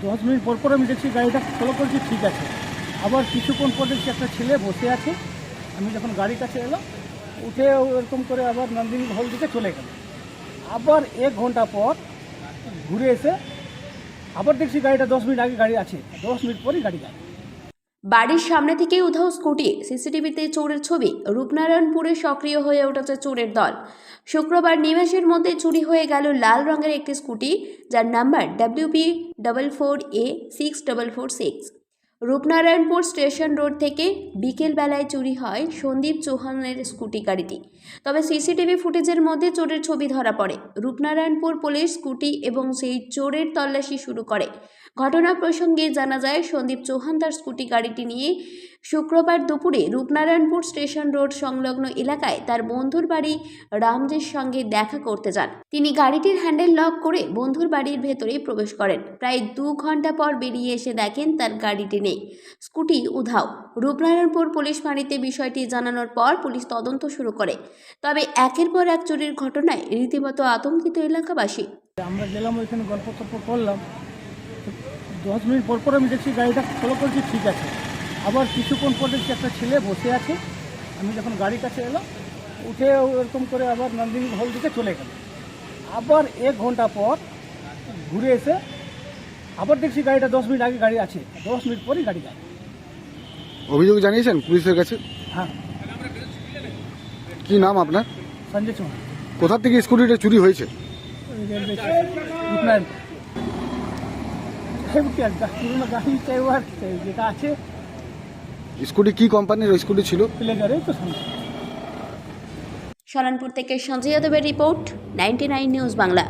10 minute পর পর আমি দেখছি গাড়িটা ফলো করছি, ঠিক আছে। আবার কিছুক্ষণ পর দেখছি একটা ছেলে বসে আছে। আমি যখন গাড়ির কাছে এলাম, উঠে ওরকম করে আবার নন্দিনী হল দিকে চলে গেল। আবার 1 ঘন্টা পর ঘুরে এসে আবার দেখছি গাড়িটা 10 মিনিট আগে গাড়ি আছে, 10 মিনিট পরই গাড়ি যায়। বাড়ির সামনে থেকে উধাও স্কুটি, সিসিটিভিতে চোরের ছবি। রূপনারায়ণপুরে সক্রিয় হয়ে উঠেছে চোরের দল। শুক্রবার নিমেষের মধ্যে চুরি হয়ে গেল লাল রঙের একটি স্কুটি, যার number WP44A6446। Rupnarayanpur station road থেকে বিকেল বেলায় চুরি হয় সন্দীপ চৌহানের স্কুটি গাড়িটি। তবে সিসিটিভি ফুটেজের মধ্যে চোরের ছবি ধরা পড়ে। রূপনারায়ণপুর পুলিশ স্কুটি এবং সেই চোরের তল্লাশি শুরু করে। ঘটনা প্রসঙ্গে জানা যায়, সন্দীপ চৌহান তার স্কুটি গাড়িটি নিয়ে শুক্রবার দুপুরে রূপনারায়ণপুর স্টেশন রোড সংলগ্ন এলাকায় তার বন্ধুর বাড়ি রামজের সঙ্গে দেখা করতে যান। তিনি গাড়িটির হ্যান্ডেল লক করে বন্ধুর বাড়ির ভেতরে প্রবেশ করেন। প্রায় 2 ঘন্টা পর বেরিয়ে এসে দেখেন তার গাড়িটি নেই, স্কুটি উধাও। রূপনারায়ণপুর পুলিশ ফাঁড়িতে বিষয়টি জানানোর পর পুলিশ তদন্ত শুরু করে। তবে একের পর এক চুরির ঘটনায় রীতিমতো আতঙ্কিত এলাকাবাসী। আমরা গেলাম ওইখানে, গল্প টল্প করলাম। 10 মিনিট পর পর আমি দেখছি গাড়িটা ফলো করছি, ঠিক আছে। আবার কিছুক্ষণ পর দেখছি একটা ছেলে বসে আছে। আমি যখন গাড়ির কাছে এলাম, উঠে ওরকম করে আবার নন্দিনী হল দিকে চলে গেল। আবার 1 ঘন্টা পর ঘুরে এসে আবার দেখছি গাড়িটা 10 মিনিট আগে গাড়ি আছে, 10 মিনিট পরই গাড়ি যায়। অভিযোগ জানিয়েছেন পুলিশের কাছে? হ্যাঁ। কি নাম আপনার? সঞ্জয় চৌহান, কোথা থেকে স্কুটিটা চুরি হয়েছে? রেলওয়ে রূপনারায়ণ। পুরোনো গাড়ি যেটা আছে, স্কুটি কি কোম্পানির স্কুটি ছিল? প্লেজারে তো সামনে। সলানপুর থেকে সঞ্জয় যাদবের রিপোর্ট, 99 নিউজ বাংলা।